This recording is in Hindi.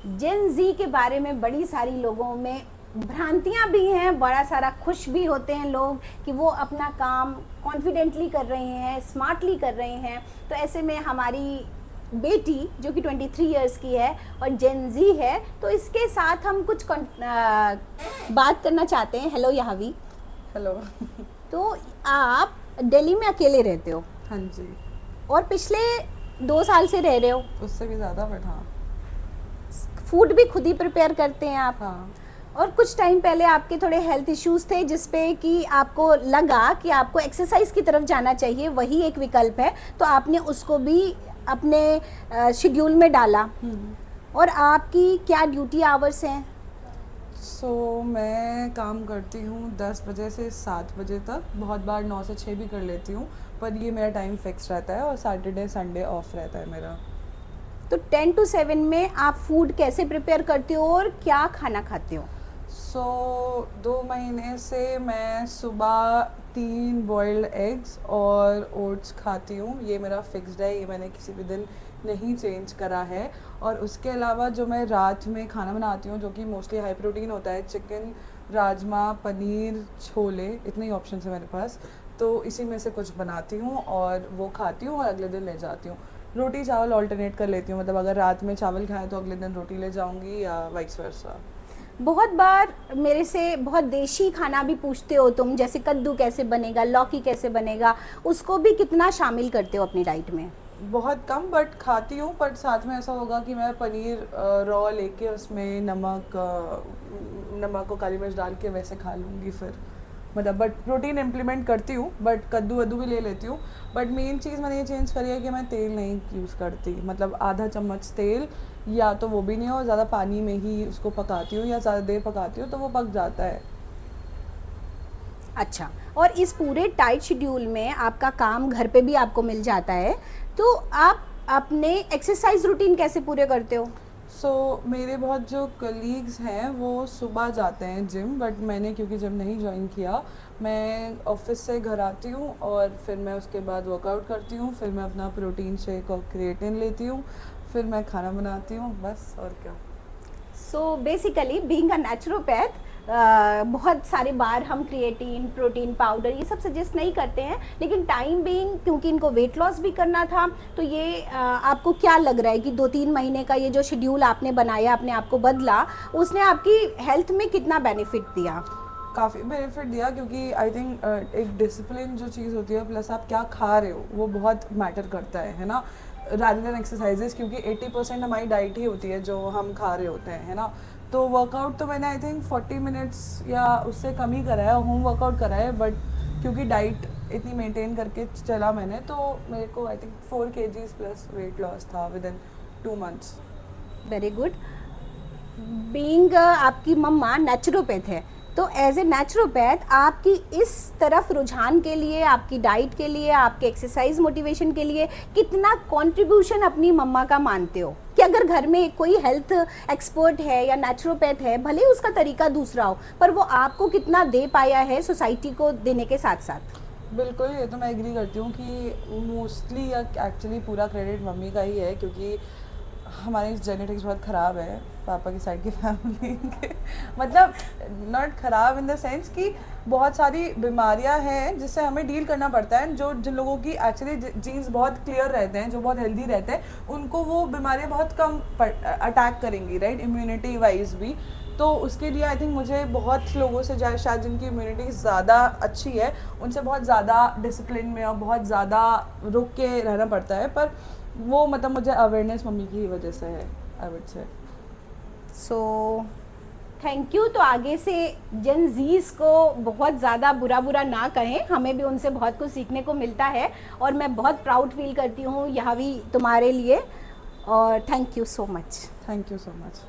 जेन जी के बारे में बड़ी सारी लोगों में भ्रांतियां भी हैं, बड़ा सारा खुश भी होते हैं लोग कि वो अपना काम कॉन्फिडेंटली कर रहे हैं, स्मार्टली कर रहे हैं। तो ऐसे में हमारी बेटी जो कि 23 इयर्स की है और जेन जी है, तो इसके साथ हम कुछ बात करना चाहते हैं। हेलो याहवी। हेलो। तो आप दिल्ली में अकेले रहते हो? हाँ जी। और पिछले 2 साल से रह रहे हो? उससे भी ज़्यादा, बट हाँ। फूड भी खुद ही प्रिपेयर करते हैं आप? हाँ। और कुछ टाइम पहले आपके थोड़े हेल्थ इश्यूज थे जिसपे कि आपको लगा कि आपको एक्सरसाइज की तरफ जाना चाहिए, वही एक विकल्प है, तो आपने उसको भी अपने शेड्यूल में डाला। और आपकी क्या ड्यूटी आवर्स हैं? मैं काम करती हूँ 10 बजे से 7 बजे तक, बहुत बार 9 से 6 भी कर लेती हूँ, पर ये मेरा टाइम फिक्स रहता है और सैटरडे संडे ऑफ रहता है मेरा। तो 10 to 7 में आप फूड कैसे प्रिपेयर करते हो और क्या खाना खाते हो? 2 महीने से मैं सुबह 3 बॉइल्ड एग्स और ओट्स खाती हूँ। ये मेरा फिक्स्ड है, ये मैंने किसी भी दिन नहीं चेंज करा है। और उसके अलावा जो मैं रात में खाना बनाती हूँ, जो कि मोस्टली हाई प्रोटीन होता है, चिकन, राजमा, पनीर, छोले, इतने ही ऑप्शन है मेरे पास। तो इसी में से कुछ बनाती हूँ और वो खाती हूँ और अगले दिन ले जाती हूँ। रोटी चावल ऑल्टरनेट कर लेती हूँ, मतलब अगर रात में चावल खाएँ तो अगले दिन रोटी ले जाऊँगी या वाइस वर्सा। बहुत बार मेरे से बहुत देशी खाना भी पूछते हो तुम, जैसे कद्दू कैसे बनेगा, लौकी कैसे बनेगा, उसको भी कितना शामिल करते हो अपनी डाइट में? बहुत कम, बट खाती हूँ। बट साथ में ऐसा होगा कि मैं पनीर रॉ लेके उसमें नमक और काली मिर्च डाल के वैसे खा लूँगी फिर, मतलब। बट प्रोटीन इम्प्लीमेंट करती हूँ, बट कद्दू वद्दू भी ले लेती हूँ। बट मेन चीज़ मैंने ये चेंज करी है कि मैं तेल नहीं यूज़ करती, मतलब आधा चम्मच तेल, या तो वो भी नहीं हो, ज़्यादा पानी में ही उसको पकाती हूँ या ज़्यादा देर पकाती हूँ तो वो पक जाता है। अच्छा, और इस पूरे टाइट शेड्यूल में आपका काम घर पे भी आपको मिल जाता है, तो आप अपने एक्सरसाइज रूटीन कैसे पूरे करते हो? मेरे बहुत जो कलीग्स हैं वो सुबह जाते हैं जिम, बट मैंने क्योंकि जिम नहीं ज्वाइन किया, मैं ऑफिस से घर आती हूँ और फिर मैं उसके बाद वर्कआउट करती हूँ, फिर मैं अपना प्रोटीन शेक और क्रिएटिन लेती हूँ, फिर मैं खाना बनाती हूँ, बस। और क्या। So basically being a naturopath, बहुत सारे बार हम क्रिएटिन, प्रोटीन पाउडर ये सब सजेस्ट नहीं करते हैं, लेकिन टाइम बीइंग क्योंकि इनको वेट लॉस भी करना था, तो ये आपको क्या लग रहा है कि 2-3 महीने का ये जो शेड्यूल आपने बनाया, अपने आप को बदला, उसने आपकी हेल्थ में कितना बेनिफिट दिया? काफ़ी बेनिफिट दिया, क्योंकि आई थिंक एक डिसिप्लिन जो चीज़ होती है, प्लस आप क्या खा रहे हो, वो बहुत मैटर करता है ना, रादर देन एक्सरसाइजेस, क्योंकि 80% हमारी डाइट ही होती है जो हम खा रहे होते हैं, है ना। तो वर्कआउट तो मैंने आई थिंक 40 मिनट्स या उससे कम ही करा है, होम वर्कआउट करा है, बट क्योंकि डाइट इतनी मेंटेन करके चला मैंने, तो मेरे को I think 4 kgs plus weight loss था within 2 months। Very good. Being आपकी मम्मा नेचुरोपैथ है, तो एज ए नेचुरोपैथ आपकी इस तरफ रुझान के लिए, आपकी डाइट के लिए, आपके एक्सरसाइज मोटिवेशन के लिए कितना कंट्रीब्यूशन अपनी मम्मा का मानते हो? कि अगर घर में कोई हेल्थ एक्सपर्ट है या नेचुरोपैथ है, भले उसका तरीका दूसरा हो, पर वो आपको कितना दे पाया है सोसाइटी को देने के साथ साथ? बिल्कुल, ये तो मैं एग्री करती हूँ कि मोस्टली या एक्चुअली पूरा क्रेडिट मम्मी का ही है, क्योंकि हमारी जेनेटिक्स बहुत ख़राब है, पापा की साइड की फैमिली के मतलब नॉट ख़राब इन द सेंस कि बहुत सारी बीमारियां हैं जिससे हमें डील करना पड़ता है। जो जिन लोगों की एक्चुअली जीन्स बहुत क्लियर रहते हैं, जो बहुत हेल्दी रहते हैं, उनको वो बीमारियां बहुत कम अटैक करेंगी, राइट, इम्यूनिटी वाइज भी। तो उसके लिए आई थिंक मुझे बहुत लोगों से शायद जिनकी इम्यूनिटी ज़्यादा अच्छी है, उनसे बहुत ज़्यादा डिसिप्लिन में और बहुत ज़्यादा रुक के रहना पड़ता है, पर वो मतलब मुझे अवेयरनेस मम्मी की वजह से है, I would say. So thank you. तो आगे से जेन जीज को बहुत ज़्यादा बुरा बुरा ना कहें, हमें भी उनसे बहुत कुछ सीखने को मिलता है और मैं बहुत प्राउड फील करती हूँ यहाँ भी तुम्हारे लिए। और thank you so much. Thank you so much.